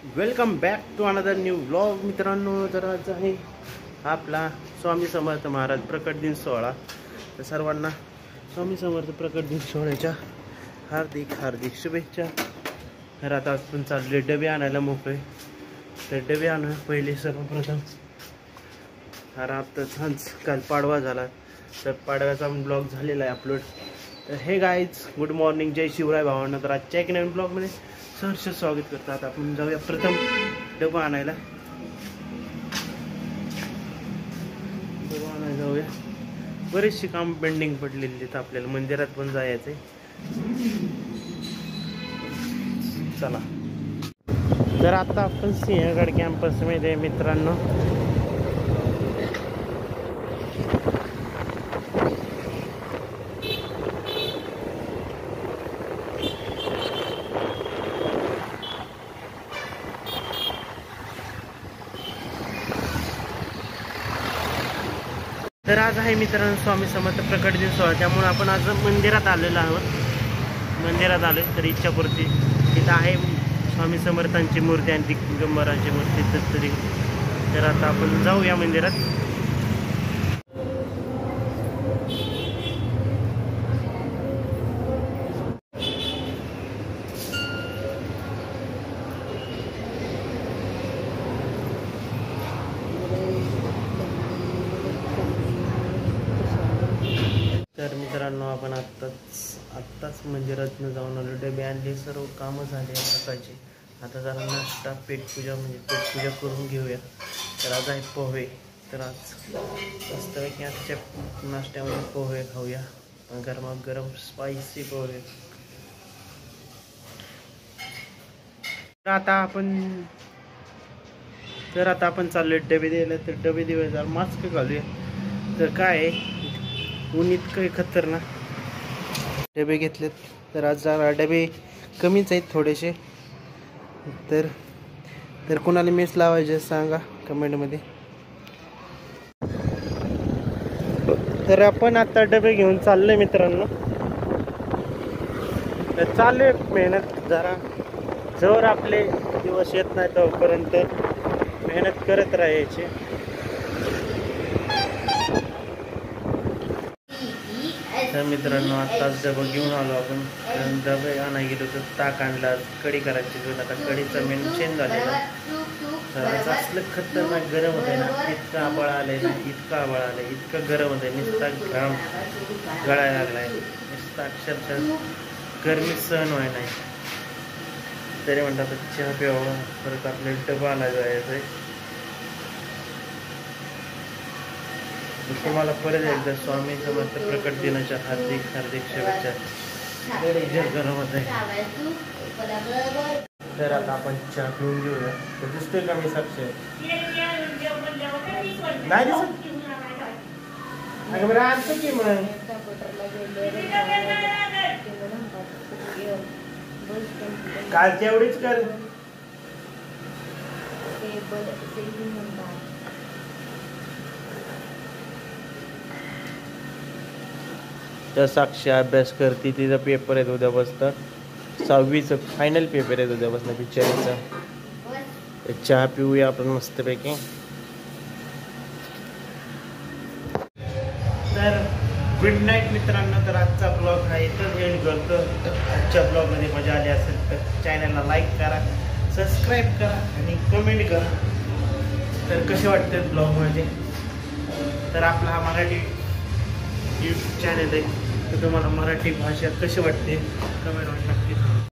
Welcome back to another new vlog मित्रांनो. तर आज आहे आपला स्वामी समर्थ महाराज प्रकट दिन सोहळा. तर सर्वांना स्वामी समर्थ प्रकट दिन सोहळ्याच्या हार्दिक हार्दिक शुभेच्छा. तर आता आपण चालले डबे आणायला मोकळे. तर डबे आणूया पहिले सर्वप्रथम. तर आता आज काल पाडवा झाला, तर पाडव्याचा ब्लॉग झालेला आहे अपलोड. तर हे गाईज गुड मॉर्निंग, जय शिवराय भावांना. तर आजच्या एक नवीन ब्लॉगमध्ये सहर्ष स्वागत करतात. आपण जाऊया प्रथम डबा आणायला. डबा आणायला जाऊया. बरेचसे काम पेंडिंग पडलेले आहेत आपल्याला. मंदिरात पण जायचंय. चला. तर आता आपण सिंहगड कॅम्पसमध्ये मित्रांनो. तर आज आहे मित्रांनो स्वामी समर्थ प्रकट दिन सोहळा, त्यामुळे आपण आज मंदिरात आलेलो आहोत. मंदिरात आलो. तर इच्छापूर्ती तिथं आहे स्वामी समर्थांची मूर्ती आणि दिगंबरांची मूर्ती. तर आता आपण जाऊया मंदिरात. तर मित्रांनो आपण आत्ताच मंदिरातून जाऊन आलो. डबे आणले, सर्व कामं झाले सकाळची. आता जरा नाश्ता पेटपूजा करून घेऊया. तर आज आहे पोहे. तर आज मस्तपैकी आजच्या नाश्त्यामध्ये पोहे खाऊया. गरमागरम स्पायसी पोहे. तर आता आपण चाललोय डबे द्यायला. तर डबे देऊया. जरा मास्क घालूया. तर काय आहे, ऊन इतकं खतरनाक. डबे घेतलेत. तर आज जरा डबे कमीच आहेत थोडेसे. तर कोणाला मेस लावायचे सांगा कमेंटमध्ये. तर आपण आता डबे घेऊन चाललोय मित्रांनो. तर चालू आहे मेहनत. जरा जर आपले दिवस येत नाही तोपर्यंत मेहनत करत राहायची. तर मित्रांनो आत्ताच डबा घेऊन आलो आपण. डबे आणायला गेलो तर ताक आणला, कढी करायची. आता कढीचा मेनू चेंज झालेला. तर असलं खतरनाक गरम होत आहे ना. इतकं आबाळ आलंय ना, इतकं गरम होत आहे. नुसता घाम गळायला लागलाय. नुसता अक्षरशः गरमी सहन व्हाय नाही. तरी म्हणतात चहा प्यावा. परत आपल्याला डबा आणायला जायचं आहे. तुम्हाला परत एकदा स्वामी समर्थ प्रकट दिनाच्या हार्दिक हार्दिक शुभेच्छा. गरम होत आहे. तर आता आपण चहा पिऊन घेऊया. तर दिसतोय का मी साक्ष नाही दिसत? अगं बरं आणतो की मग. कालच्या एवढीच कर. तर साक्षी अभ्यास करते. तिचा पेपर आहे उद्यापासून. 6वीचा फायनल पेपर आहे उद्यापासून बिचारीचा. चहा पिऊया आपण मस्तपैकी. तर गुड नाईट मित्रांनो. तर आजचा ब्लॉग हा इथं एंड करतो. आजच्या ब्लॉगमध्ये मजा आली असेल तर चॅनलला लाईक करा, सबस्क्राईब करा आणि कमेंट करा. तर कसे वाटते ब्लॉग माझे. तर आपला हा मराठी यूट्यूब चॅनल आहे. तर तुम्हाला मराठी भाषा कशी वाटते कमेंटवर नक्की.